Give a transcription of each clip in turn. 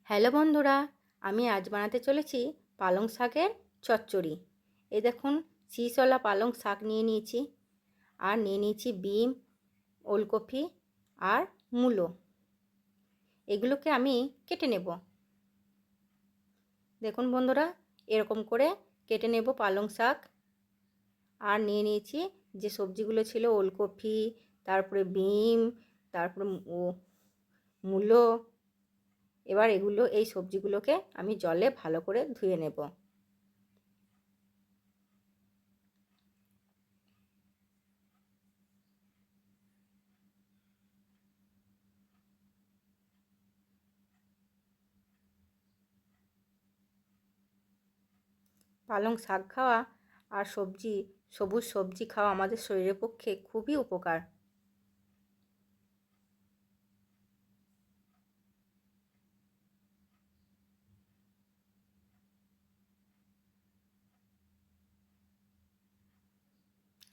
Hello বন্ধুরা, আমি আজ বানাতে চলেছি পালং শাকের চচ্চড়ি। এই দেখুন, শীষওয়ালা পালং শাক নিয়ে নিয়েছি, আর নিয়ে নিয়েছি বিম, ওলকপি আর মূলো। এগুলোকে আমি কেটে নেব। দেখুন বন্ধুরা, এরকম করে কেটে নেব পালং শাক। আর নিয়ে নিয়েছি যে সবজিগুলো ছিল, ওলকপি, তারপরে বিম, তারপরে মূলো। এবার এই সবজিগুলোকে আমি জলে ভালো করে ধুয়ে নেব। পালং শাক খাওয়া আর সবুজ সবজি খাওয়া আমাদের শরীরের পক্ষে খুবই উপকার।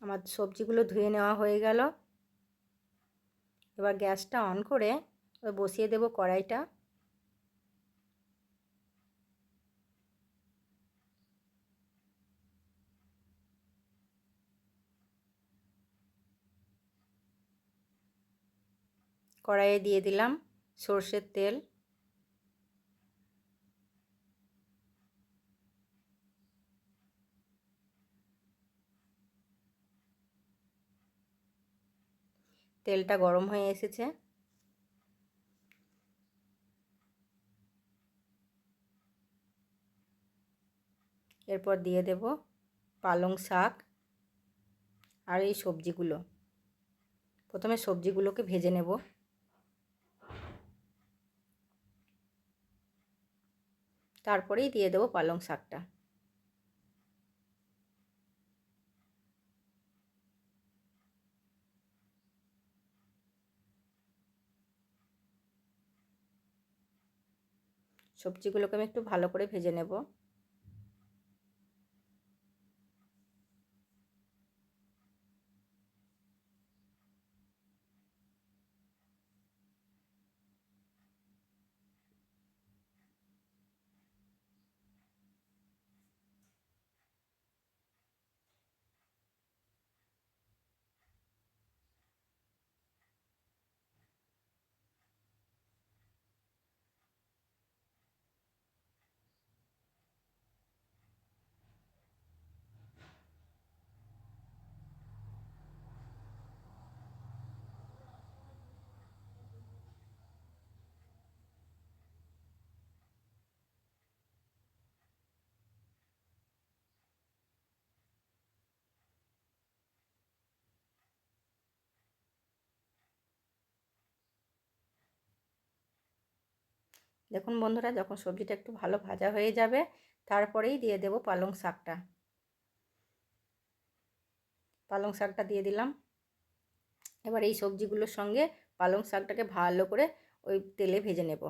আমার সবজিগুলো ধুয়ে নেওয়া হয়ে গেল। এবার গ্যাসটা অন করে বসিয়ে দেব কড়াইটা। কড়াইয়ে দিয়ে দিলাম সর্ষের তেল। তেলটা গরম হয়ে এসেছে। এরপর দিয়ে দেব পালং শাক আর এই সবজিগুলো। প্রথমে সবজিগুলোকে ভেজে নেব। তারপরেই দিয়ে দেব পালং শাকটা। সবজিগুলোকে আমি একটু ভালো করে ভেজে নেব। দেখুন বন্ধুরা, যখন সবজিটা একটু ভালো ভাজা হয়ে যাবে, তারপরেই দিয়ে দেব পালং শাকটা। পালং শাকটা দিয়ে দিলাম। এবার এই সবজিগুলোর সঙ্গে পালং শাকটাকে ভালো করে ওই তেলে ভেজে নেব।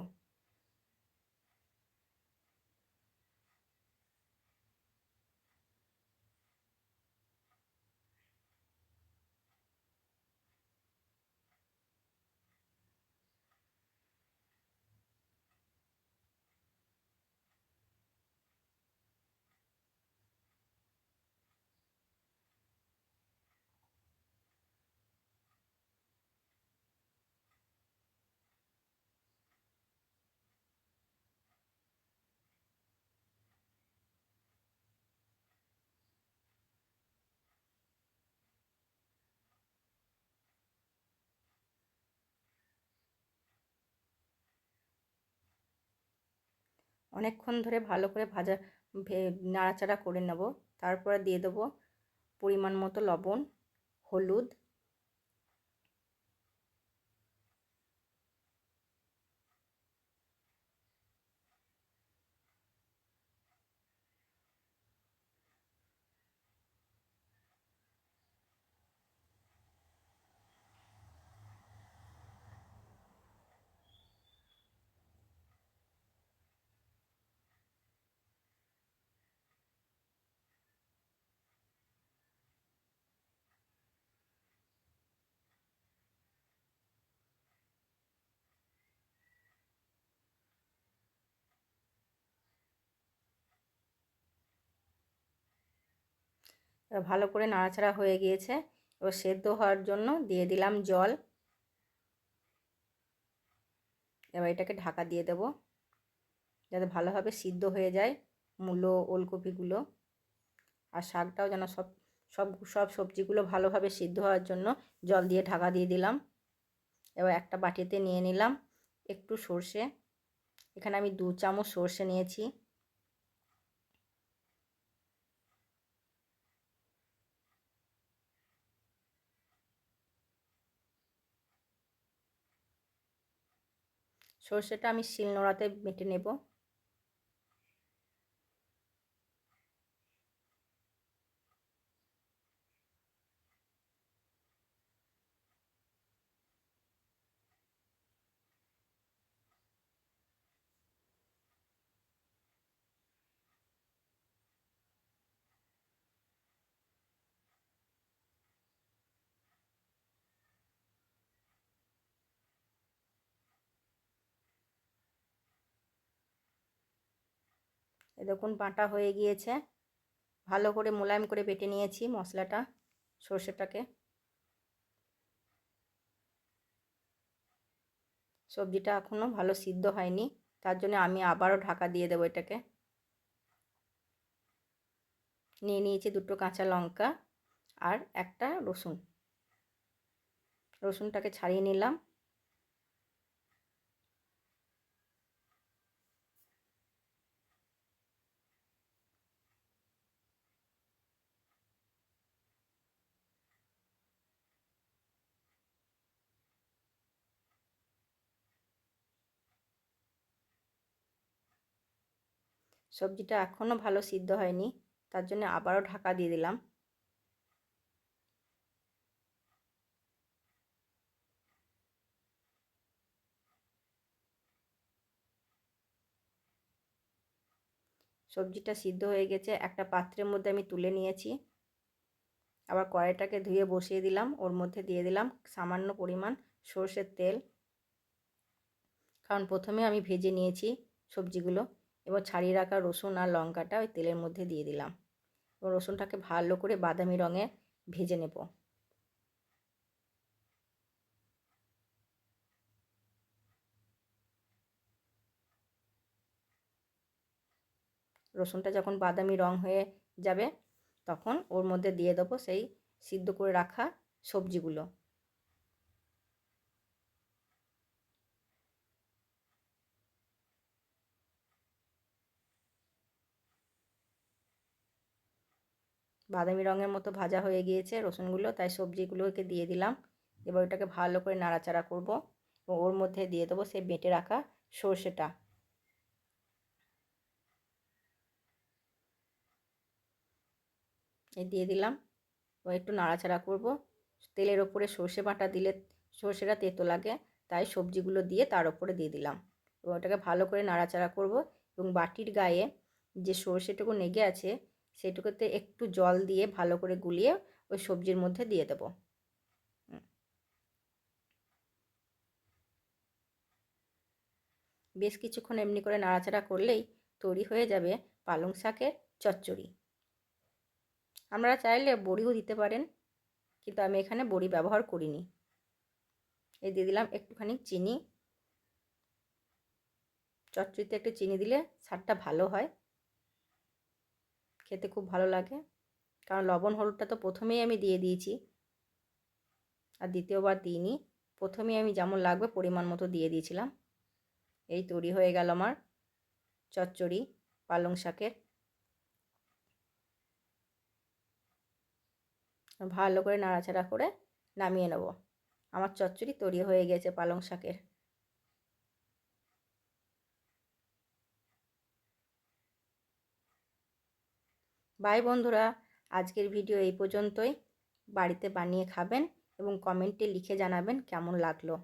অনেকক্ষণ ধরে ভালো করে নাড়াচাড়া করে নেব। তারপরে দিয়ে দেবো পরিমাণ মতো লবণ, হলুদ, ভালো করে নাড়াচাড়া হয়ে গিয়েছে। এবার সেদ্ধ হওয়ার জন্য দিয়ে দিলাম জল। এবার এটাকে ঢাকা দিয়ে দেব যাতে ভালোভাবে সিদ্ধ হয়ে যায় মূলো ওলকপিগুলো, আর শাকটাও যেন সব সবজিগুলো ভালোভাবে সিদ্ধ হওয়ার জন্য জল দিয়ে ঢাকা দিয়ে দিলাম। এবার একটা বাটিতে নিয়ে নিলাম একটু সর্ষে। এখানে আমি 2 চামচ সর্ষে নিয়েছি। সর্ষেটা আমি শিলনোড়াতে বেটে নেব। দেখুন বাটা হয়ে গিয়েছে। ভালো করে মোলায়েম করে বেটে নিয়েছি মশলাটা, সর্ষেটাকে। সবজিটা এখনও ভালো সিদ্ধ হয়নি, তার জন্য আমি আবারও ঢাকা দিয়ে দেবো এটাকে। নিয়ে নিয়েছি 2টো কাঁচা লঙ্কা আর একটা রসুন। রসুনটাকে ছাড়িয়ে নিলাম। সবজিটা এখনও ভালো সিদ্ধ হয়নি, তার জন্য আবারও ঢাকা দিয়ে দিলাম। সবজিটা সিদ্ধ হয়ে গেছে, একটা পাত্রের মধ্যে আমি তুলে নিয়েছি। আবার কড়াইটাকে ধুয়ে বসিয়ে দিলাম, ওর মধ্যে দিয়ে দিলাম সামান্য পরিমাণ সর্ষের তেল, কারণ প্রথমে আমি ভেজে নিয়েছি সবজিগুলো। এবার ছাড়িয়ে রাখা রসুন আর লঙ্কাটা ওই তেলের মধ্যে দিয়ে দিলাম। এবার রসুনটাকে ভালো করে বাদামি রঙে ভেজে নেব। রসুনটা যখন বাদামি রং হয়ে যাবে তখন ওর মধ্যে দিয়ে দেবো সেই সিদ্ধ করে রাখা সবজিগুলো। বাদামি রঙের মতো ভাজা হয়ে গিয়েছে রসুনগুলো, তাই সবজিগুলোকে দিয়ে দিলাম। এবার ওটাকে ভালো করে নাড়াচাড়া করব এবং ওর মধ্যে দিয়ে দেবো সেই বেটে রাখা সর্ষেটা। এই দিয়ে দিলাম ও একটু নাড়াচাড়া করব। তেলের ওপরে সর্ষে বাটা দিলে সর্ষেটা তেতো লাগে, তাই সবজিগুলো দিয়ে তার ওপরে দিয়ে দিলাম এবং ওটাকে ভালো করে নাড়াচাড়া করব এবং বাটির গায়ে যে সর্ষেটুকু লেগে আছে সেটুকুতে একটু জল দিয়ে ভালো করে গুলিয়ে ওই সবজির মধ্যে দিয়ে দেবো। বেশ কিছুক্ষণ এমনি করে নাড়াচাড়া করলেই তৈরি হয়ে যাবে পালং শাকের চচ্চড়ি। আপনারা চাইলে বড়িও দিতে পারেন, কিন্তু আমি এখানে বড়ি ব্যবহার করিনি। এই দিয়ে দিলাম একটুখানি চিনি। চচ্চড়িতে একটু চিনি দিলে স্বাদটা ভালো হয়, খেতে খুব ভালো লাগে। কারণ লবণ হলুদটা তো প্রথমেই আমি দিয়ে দিয়েছি, আর দ্বিতীয়বার দিইনি। প্রথমেই আমি যেমন লাগবে পরিমাণ মতো দিয়ে দিয়েছিলাম। এই তৈরি হয়ে গেল আমার চচ্চড়ি পালং শাকের। ভালো করে নাড়াচাড়া করে নামিয়ে নেব। আমার চচ্চড়ি তৈরি হয়ে গেছে পালং শাকের। বাই বন্ধুরা, আজকের ভিডিও এই পর্যন্তই। বাড়িতে বানিয়ে খাবেন এবং কমেন্টে লিখে জানাবেন কেমন লাগলো।